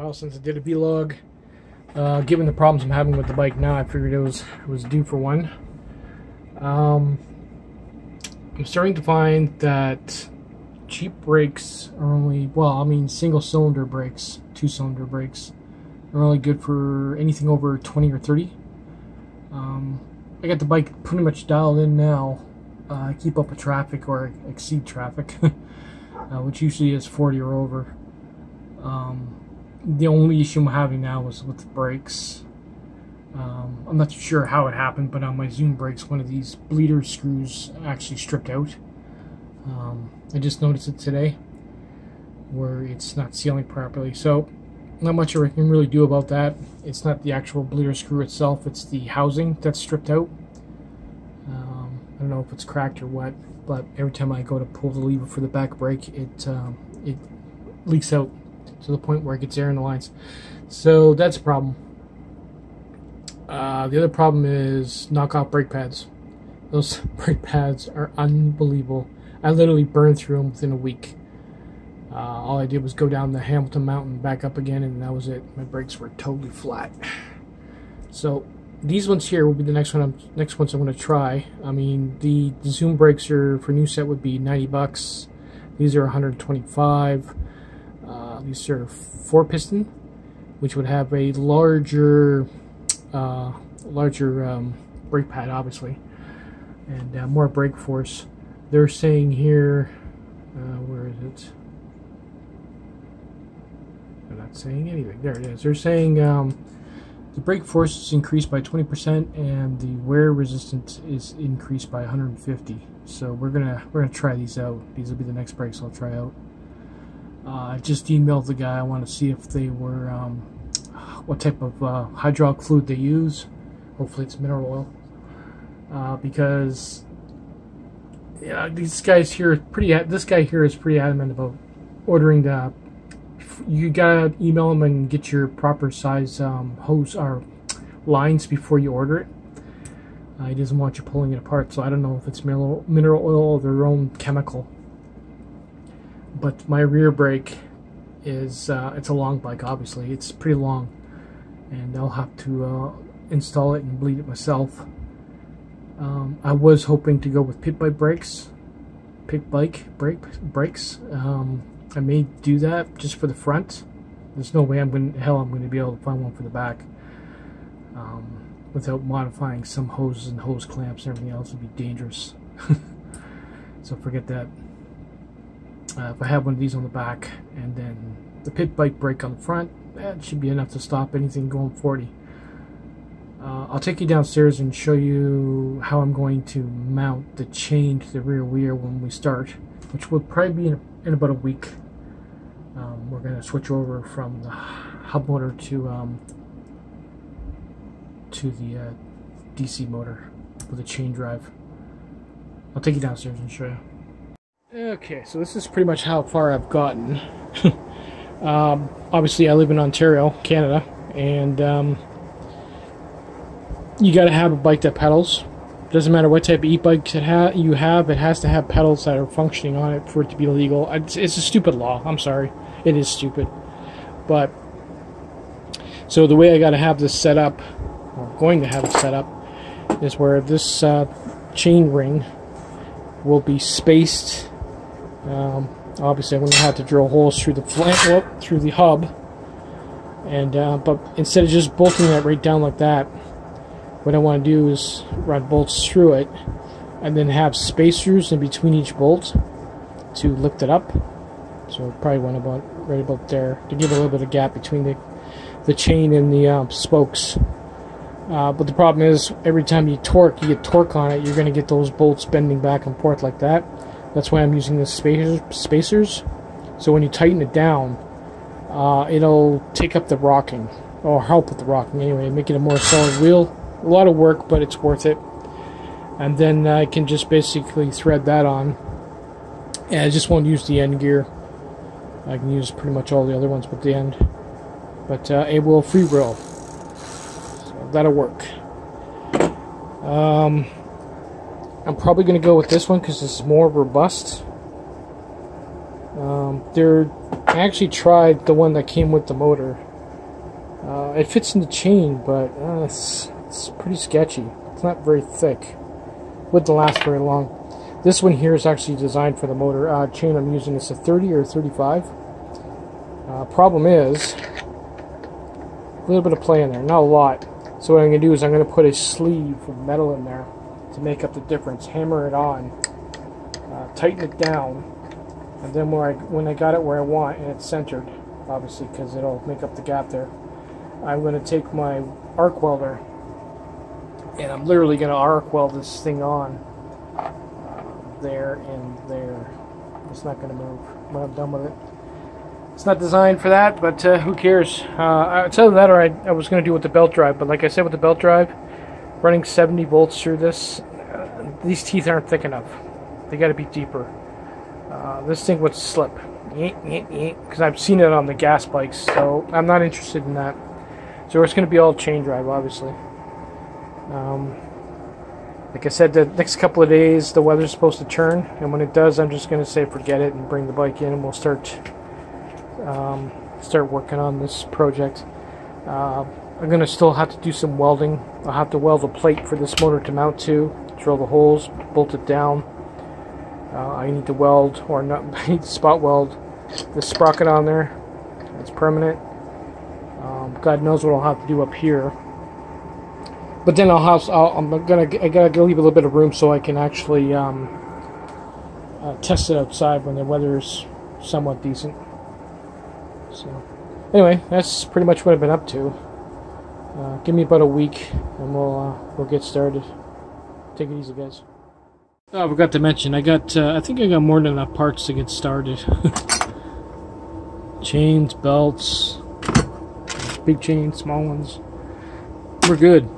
while since I did a vlog. Given the problems I'm having with the bike now, I figured it was due for one. I'm starting to find that cheap brakes are only, well, I mean single cylinder brakes, 2-cylinder brakes are only good for anything over 20 or 30. I got the bike pretty much dialed in now. I keep up with traffic or exceed traffic, which usually is 40 or over. The only issue I'm having now is with the brakes. I'm not sure how it happened, but on my Zoom brakes, one of these bleeder screws actually stripped out. I just noticed it today, where it's not sealing properly. So, not much I can really do about that. It's not the actual bleeder screw itself, it's the housing that's stripped out. I don't know if it's cracked or what, but every time I go to pull the lever for the back brake, it leaks out to the point where it gets air in the lines. So that's a problem. The other problem is knockoff brake pads. Those brake pads are unbelievable. I literally burned through them within a week. All I did was go down the Hamilton Mountain, back up again, and that was it. My brakes were totally flat. So these ones here will be the next ones I'm going to try. I mean, the Zoom brakes are for new set would be 90 bucks. These are 125. These are 4-piston, which would have a larger brake pad, obviously, and more brake force. They're saying here, where is it? They're not saying anything. There it is. They're saying the brake force is increased by 20% and the wear resistance is increased by 150. So we're gonna try these out. These will be the next brakes I'll try out. I just emailed the guy. I want to see if they were what type of hydraulic fluid they use. Hopefully it's mineral oil, because yeah, these guys here this guy here is pretty adamant about ordering the. You gotta email him and get your proper size hose or lines before you order it. He doesn't want you pulling it apart, so I don't know if it's mineral oil or their own chemical. But my rear brake is it's a long bike, obviously. It's pretty long, and I'll have to install it and bleed it myself. I was hoping to go with pit bike brakes. I may do that just for the front. There's no way I'm going to be able to find one for the back without modifying some hoses and hose clamps and everything else. Would be dangerous. So forget that. If I have one of these on the back and then the pit bike brake on the front, that should be enough to stop anything going 40. I'll take you downstairs and show you how I'm going to mount the chain to the rear wheel when we start, which will probably be in about a week. We're going to switch over from the hub motor to the DC motor with a chain drive. I'll take you downstairs and show you. Okay, so this is pretty much how far I've gotten. Obviously I live in Ontario, Canada, and you got to have a bike that pedals. Doesn't matter what type of e-bike you have, it has to have pedals that are functioning on it for it to be legal. It's a stupid law. I'm sorry. It is stupid. But, so the way I got to have this set up, or going to have it set up, is where this chain ring will be spaced. Obviously I'm going to have to drill holes through the through the hub. And, but instead of just bolting that right down like that, what I want to do is run bolts through it and then have spacers in between each bolt to lift it up. So probably went right about there to give a little bit of gap between the chain and the spokes. But the problem is every time you get torque on it, you're going to get those bolts bending back and forth like that. That's why I'm using the spacers. So when you tighten it down, it'll take up the rocking, or help with the rocking anyway, make it a more solid wheel. A lot of work, but it's worth it. And then I can just basically thread that on. And I just won't use the end gear. I can use pretty much all the other ones but the end. But it will free roll. So that'll work. I'm probably going to go with this one because it's more robust. I actually tried the one that came with the motor. It fits in the chain, but it's pretty sketchy. It's not very thick. Wouldn't last very long. This one here is actually designed for the motor. Chain I'm using is a 30 or 35. Problem is, a little bit of play in there, not a lot. So what I'm going to do is I'm going to put a sleeve of metal in there to make up the difference. Hammer it on, tighten it down, and then when I got it where I want and it's centered, obviously because it'll make up the gap there, I'm going to take my arc welder and I'm literally going to arc weld this thing on there and there. It's not going to move when I'm done with it. It's not designed for that, but who cares? It's either that or I was going to do with the belt drive, but like I said with the belt drive, running 70 volts through this, these teeth aren't thick enough. They got to be deeper. This thing would slip because I've seen it on the gas bikes, so I'm not interested in that. So it's going to be all chain drive, obviously. Like I said, the next couple of days the weather's supposed to turn, and when it does, I'm just going to say forget it and bring the bike in, and we'll start working on this project. I'm going to still have to do some welding. I'll have to weld a plate for this motor to mount to, drill the holes, bolt it down. I need to weld, or not, I need to spot weld the sprocket on there. It's permanent. God knows what I'll have to do up here. But then I gotta leave a little bit of room so I can actually test it outside when the weather is somewhat decent. So, anyway, that's pretty much what I've been up to. Give me about a week, and we'll get started. Take it easy, guys. Oh, I forgot to mention, I think I got more than enough parts to get started. Chains, belts, big chains, small ones. We're good.